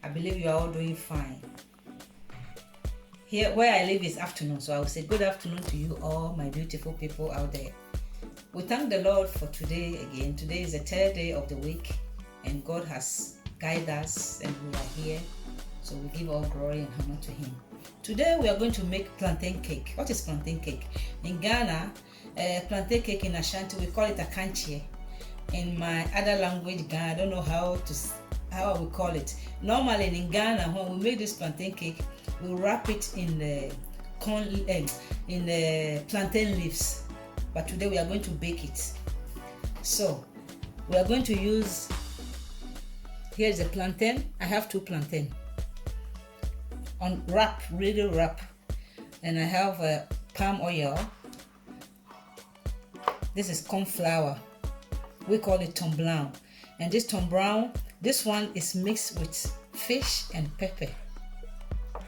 believe you are all doing fine. Here where I live is afternoon, so I will say good afternoon to you all, my beautiful people out there. We thank the Lord for today again. Today is the third day of the week, and God has guided us and we are here. So we give all glory and honor to Him. Today we are going to make plantain cake. What is plantain cake? In Ghana, plantain cake in Ashanti, we call it a kanchie. In my other language, Ghana, I don't know how we call it. Normally in Ghana, when we make this plantain cake, we wrap it in the plantain leaves. But today we are going to bake it. So we are going to use, here is a plantain. I have 2 plantain on wrap, really wrap, and I have palm oil. This is cornflour. We call it tom brown, and this tom brown, this one is mixed with fish and pepper.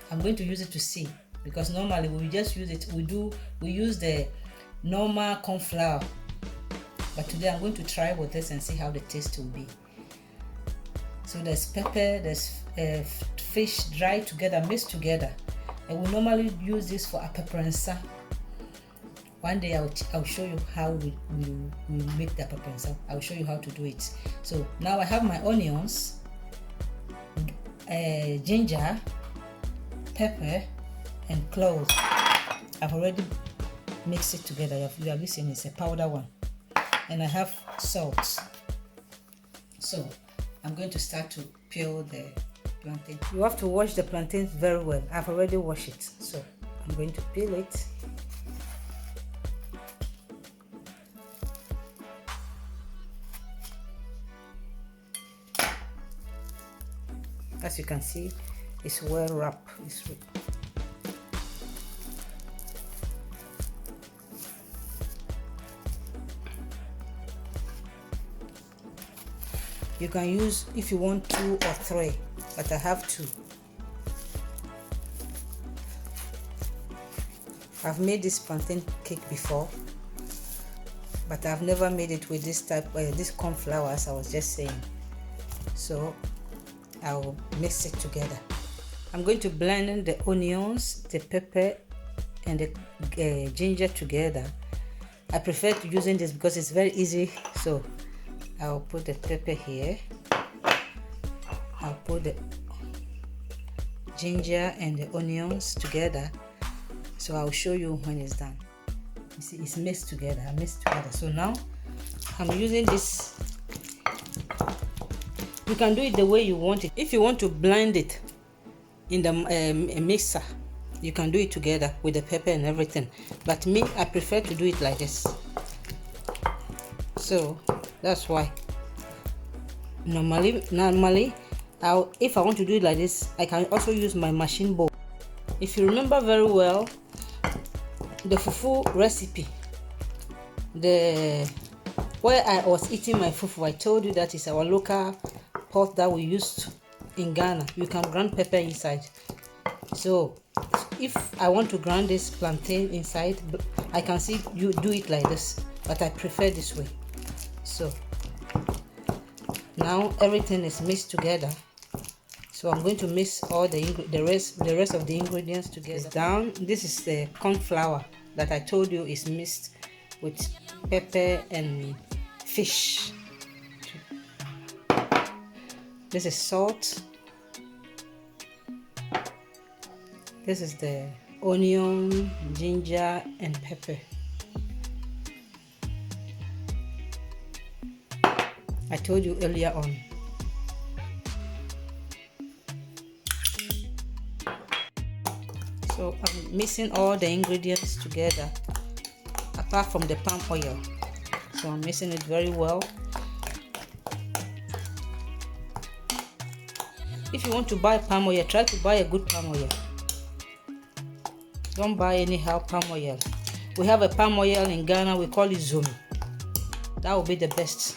I'm going to use it to see, because normally we just use it. We use the normal cornflour, but today I'm going to try with this and see how the taste will be. So there's pepper, there's fish dried together, mixed together, and we normally use this for a pepperansa. One day I'll show you how we make the pepperansa. I'll show you how to do it. So now I have my onions, ginger, pepper, and cloves. I've already mixed it together. You have seen it's a powder one, and I have salt. So I'm going to start to peel the plantain. You have to wash the plantain very well. I've already washed it, so I'm going to peel it. As you can see, it's well wrapped. You can use if you want 2 or 3, but I have 2. I've made this plantain cake before, but I've never made it with this type, this cornflour, as I was just saying. So I'll mix it together. I'm going to blend the onions, the pepper, and the ginger together. I prefer to using this because it's very easy. So I'll put the pepper here. I'll put the ginger and the onions together. So I'll show you when it's done. You see, it's mixed together. I mixed together. So now I'm using this. You can do it the way you want it. If you want to blend it in the mixer, you can do it together with the pepper and everything. But me, I prefer to do it like this. So that's why. Normally, if I want to do it like this, I can also use my machine bowl. If you remember very well, the fufu recipe, where I was eating my fufu, I told you that is our local pot that we used in Ghana. You can grind pepper inside. So if I want to grind this plantain inside, I can see you do it like this, but I prefer this way. So now everything is mixed together. So I'm going to mix all the rest of the ingredients together. Down. This is the cornflour that I told you is mixed with pepper and fish. This is salt. This is the onion, ginger, and pepper. I told you earlier on. So I'm mixing all the ingredients together, apart from the palm oil. So I'm mixing it very well. If you want to buy palm oil, try to buy a good palm oil. Don't buy anyhow palm oil. We have a palm oil in Ghana, we call it Zomi. That will be the best.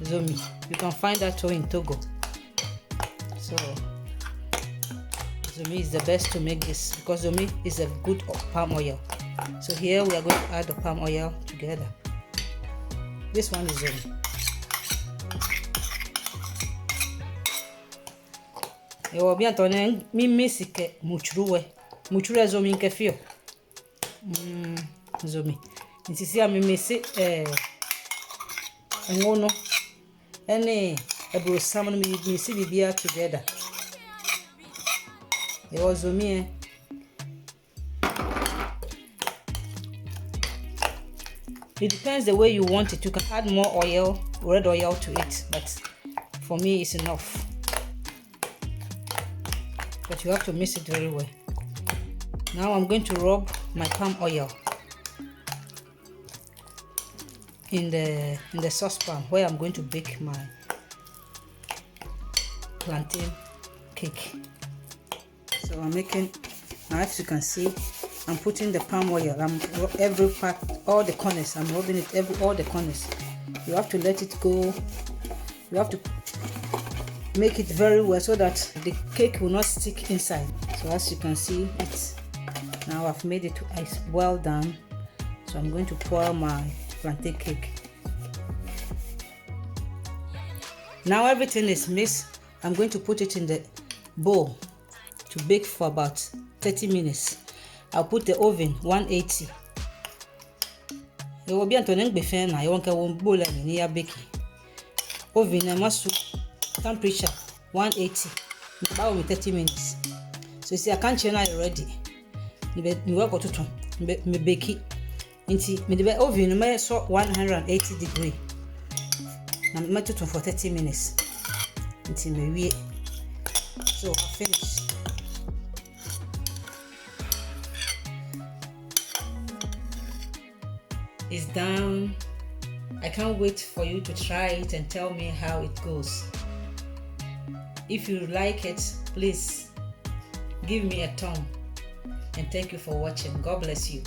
Zomi. You can find that too in Togo. So Zomi is the best to make this, because Zomi is a good palm oil. So here we are going to add the palm oil together. This one is Zomi. Eu bien tonen mi misike muchruwe. Muchruwe zo min kefio. Zomi. Nti si a mi misi ngono ene ebro sam no mi misi bibia together. Eu zomi It depends the way you want it. You can add more oil, red oil to it, but for me it's enough. But you have to mix it very well. Now I'm going to rub my palm oil in the saucepan where I'm going to bake my plantain cake. So I'm making, now as you can see, I'm putting the palm oil. I'm every part, all the corners. I'm rubbing it all the corners. You have to let it go. You have to make it very well so that the cake will not stick inside. So as you can see, it's now I've made it well done. So I'm going to pour my plantain cake. Now everything is mixed. I'm going to put it in the bowl to bake for about 30 minutes. I'll put the oven 180. It will be antoning befen na you won't bowl and near baking. Oven and must temperature 180. About 30 minutes. So you see I can't change it already. You work to me bake it. Into me the oven may so 180 degree. Now me to for 30 minutes. Until me wait. So I finish. It's done. I can't wait for you to try it and tell me how it goes. If you like it, please give me a thumb. And thank you for watching. God bless you.